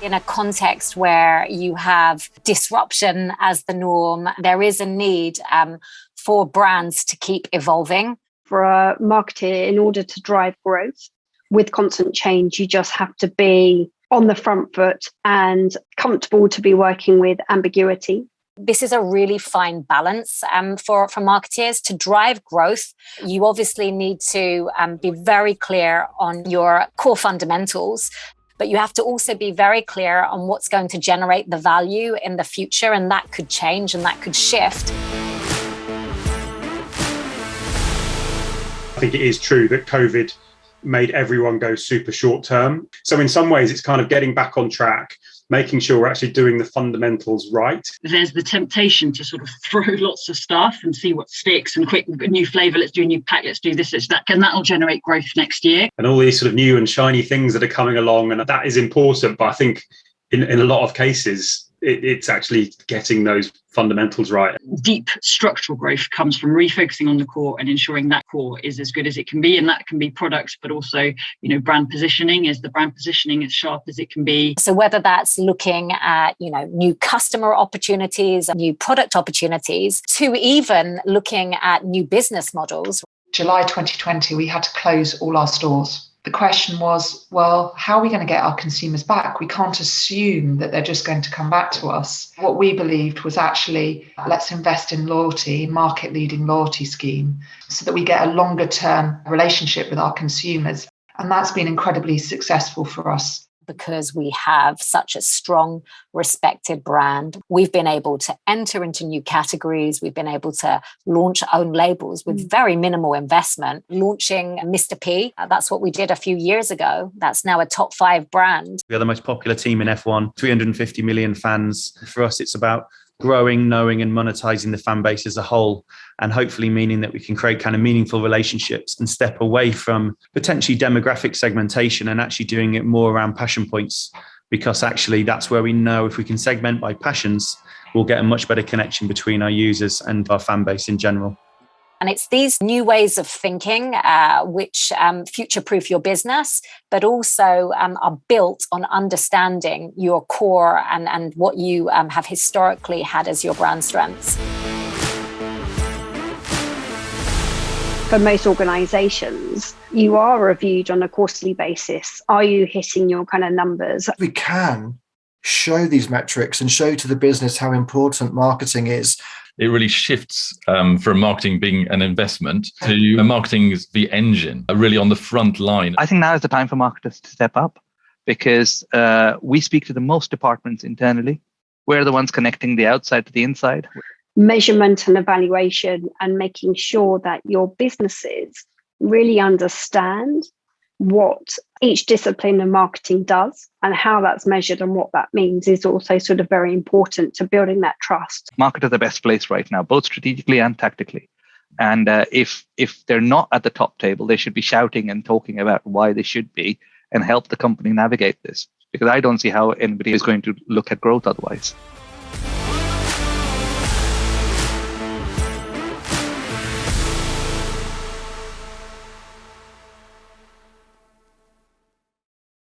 In a context where you have disruption as the norm, there is a need for brands to keep evolving. For a marketer, in order to drive growth with constant change, you just have to be on the front foot and comfortable to be working with ambiguity. This is a really fine balance for marketeers to drive growth. You obviously need to be very clear on your core fundamentals, but you have to also be very clear on what's going to generate the value in the future, and that could change and that could shift. I think it is true that COVID made everyone go super short term. So in some ways, it's kind of getting back on track, making sure we're actually doing the fundamentals right. There's the temptation to sort of throw lots of stuff and see what sticks, and quick, a new flavour, let's do a new pack, let's do this, let's that, and that'll generate growth next year. And all these sort of new and shiny things that are coming along, and that is important. But I think in a lot of cases, it's actually getting those fundamentals right. Deep structural growth comes from refocusing on the core and ensuring that core is as good as it can be. And that can be products, but also, brand positioning. Is the brand positioning as sharp as it can be? So whether that's looking at, new customer opportunities, new product opportunities, to even looking at new business models. July 2020, we had to close all our stores. The question was, well, how are we going to get our consumers back? We can't assume that they're just going to come back to us. What we believed was actually, let's invest in loyalty, market-leading loyalty scheme, so that we get a longer-term relationship with our consumers. And that's been incredibly successful for us. Because we have such a strong, respected brand, we've been able to enter into new categories. We've been able to launch own labels with very minimal investment. Launching Mr. P, that's what we did a few years ago. That's now a top 5 brand. We are the most popular team in F1, 350 million fans. For us, it's about growing, knowing and monetizing the fan base as a whole, and hopefully meaning that we can create kind of meaningful relationships and step away from potentially demographic segmentation and actually doing it more around passion points, because actually that's where we know if we can segment by passions, we'll get a much better connection between our users and our fan base in general. And it's these new ways of thinking which future-proof your business, but also are built on understanding your core and what you have historically had as your brand strengths. For most organisations, you are reviewed on a quarterly basis. Are you hitting your kind of numbers? We can show these metrics and show to the business how important marketing is. It really shifts from marketing being an investment to marketing as the engine, really on the front line. I think now is the time for marketers to step up, because we speak to the most departments internally. We're the ones connecting the outside to the inside. Measurement and evaluation, and making sure that your businesses really understand what each discipline of marketing does and how that's measured and what that means is also sort of very important to building that trust. Market is the best place right now, both strategically and tactically. And if they're not at the top table, they should be shouting and talking about why they should be and help the company navigate this, because I don't see how anybody is going to look at growth otherwise.